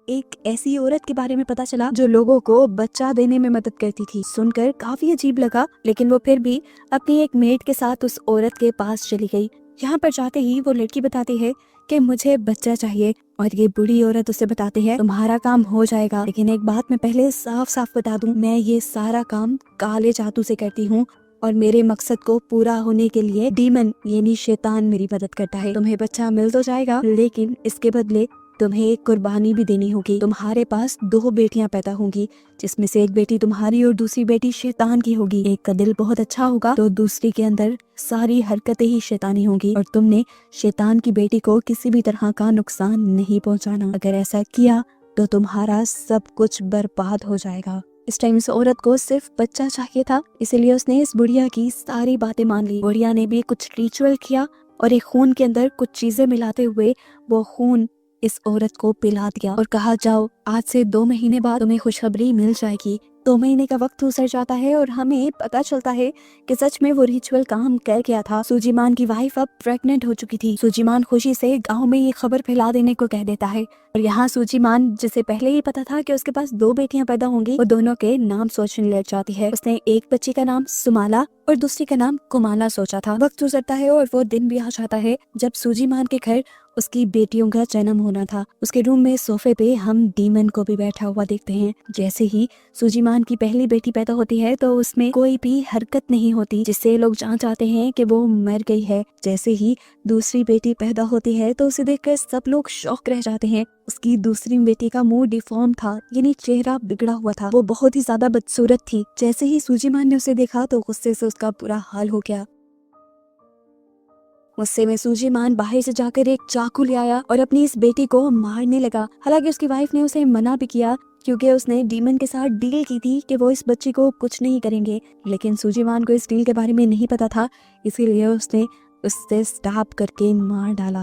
एक ऐसी औरत के बारे में पता चला जो लोगों को बच्चा देने में मदद करती थी। सुनकर काफी अजीब लगा, लेकिन वो फिर भी अपनी एक मेड के साथ उस औरत के पास चली गई। यहाँ पर जाते ही वो लड़की बताती है कि मुझे बच्चा चाहिए, और ये बूढ़ी औरत उसे बताती है तुम्हारा काम हो जाएगा, लेकिन एक बात मैं पहले साफ साफ बता दूं, मैं ये सारा काम काले जादू से करती हूँ और मेरे मकसद को पूरा होने के लिए डीमन यानी शैतान मेरी मदद करता है। तुम्हें बच्चा मिल तो जाएगा, लेकिन इसके बदले तुम्हें एक कुर्बानी भी देनी होगी। तुम्हारे पास 2 बेटियां पैदा होंगी, जिसमें से एक बेटी तुम्हारी और दूसरी बेटी शैतान की होगी। एक का दिल बहुत अच्छा होगा तो दूसरी के अंदर सारी हरकतें ही शैतानी होंगी, और तुमने शैतान की बेटी को किसी भी तरह का नुकसान नहीं पहुंचाना। अगर ऐसा किया तो तुम्हारा सब कुछ बर्बाद हो जाएगा। इस टाइम इस औरत को सिर्फ बच्चा चाहिए था, इसीलिए उसने इस बुढ़िया की सारी बातें मान ली। बुढ़िया ने भी कुछ रिचुअल किया और एक खून के अंदर कुछ चीजें मिलाते हुए वो खून इस औरत को पिला दिया और कहा जाओ आज से 2 महीने बाद तुम्हें खुशखबरी मिल जाएगी। 2 महीने का वक्त गुजर जाता है और हमें पता चलता है कि सच में वो रिचुअल काम कर गया था। सूजीमान की वाइफ अब प्रेग्नेंट हो चुकी थी। सूजीमान खुशी से गांव में ये खबर फैला देने को कह देता है, और यहाँ सूजीमान जिसे पहले ही पता था कि उसके पास 2 बेटियां पैदा होंगी, वो दोनों के नाम सोचने लग जाती है। उसने एक बच्ची का नाम सुमाला और दूसरी का नाम कुमाला सोचा था। वक्त गुजरता है और वो दिन भी आ जाता है जब सूजीमान के घर उसकी बेटियों का जन्म होना था। उसके रूम में सोफे पे हम डीमन को भी बैठा हुआ देखते हैं। जैसे ही सूजीमान की पहली बेटी पैदा होती है तो उसमें कोई भी हरकत नहीं होती, जिससे लोग जान जाते हैं कि वो मर गई है। जैसे ही दूसरी बेटी पैदा होती है तो उसे देखकर सब लोग शॉक रह जाते हैं। उसकी दूसरी बेटी का मुंह डिफॉर्म था, यानी चेहरा बिगड़ा हुआ था। वो बहुत ही ज्यादा बदसूरत थी। जैसे ही सूजीमान ने उसे देखा तो गुस्से से उसका बुरा हाल हो गया। गुस्से में सूजीमान बाहर से जाकर एक चाकू ले आया और अपनी इस बेटी को मारने लगा। हालांकि उसकी वाइफ ने उसे मना भी किया, क्योंकि उसने डीमन के साथ डील की थी कि वो इस बच्ची को कुछ नहीं करेंगे, लेकिन सूजीमान को इस डील के बारे में नहीं पता था, इसीलिए उसने उससे स्टॉप करके मार डाला।